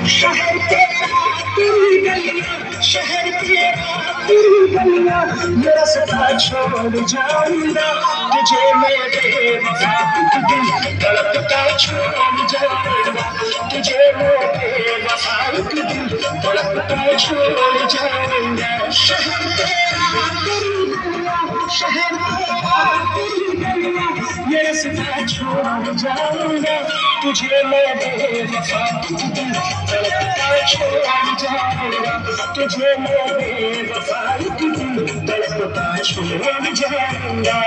शहर तेरा तेरी गलियां, शहर तेरा तेरी गलियां, ये रास्ता छोड़ जाऊंगा तुझे मैं बेवफा एक दिन तड़पता छोड़ जाऊंगा तुझे मैं बेवफा एक दिन तड़पता छोड़ जाऊंगा। शहर तेरा तेरी गलियां, शहर तेरा तेरी गलियां, ये रास्ता छोड़ जाऊंगा तुझे मैं बेवफा एक दिन तड़पता छोड़ जाऊंगा तुझे मैं बेवफा एक दिन तड़पता छोड़ जाऊंगा।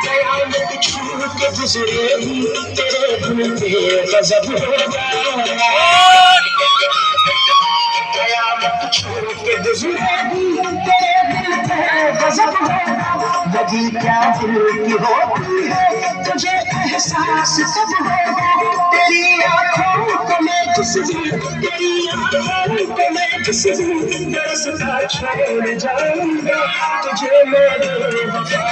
कयामत छू के गुजरेगी तेरे दिल पे गजब होगा। कयामत छू के गुजरेगी तेरे दिल पे गजब होगा। लगी क्या दिल की होती है तुझे एहसास कब होगा। तेरी आंखों को मैं किस दिन, तेरी आंखों को मैं किस दिन रास्ता छोड़ जाऊंगा तुझे मेरे वफा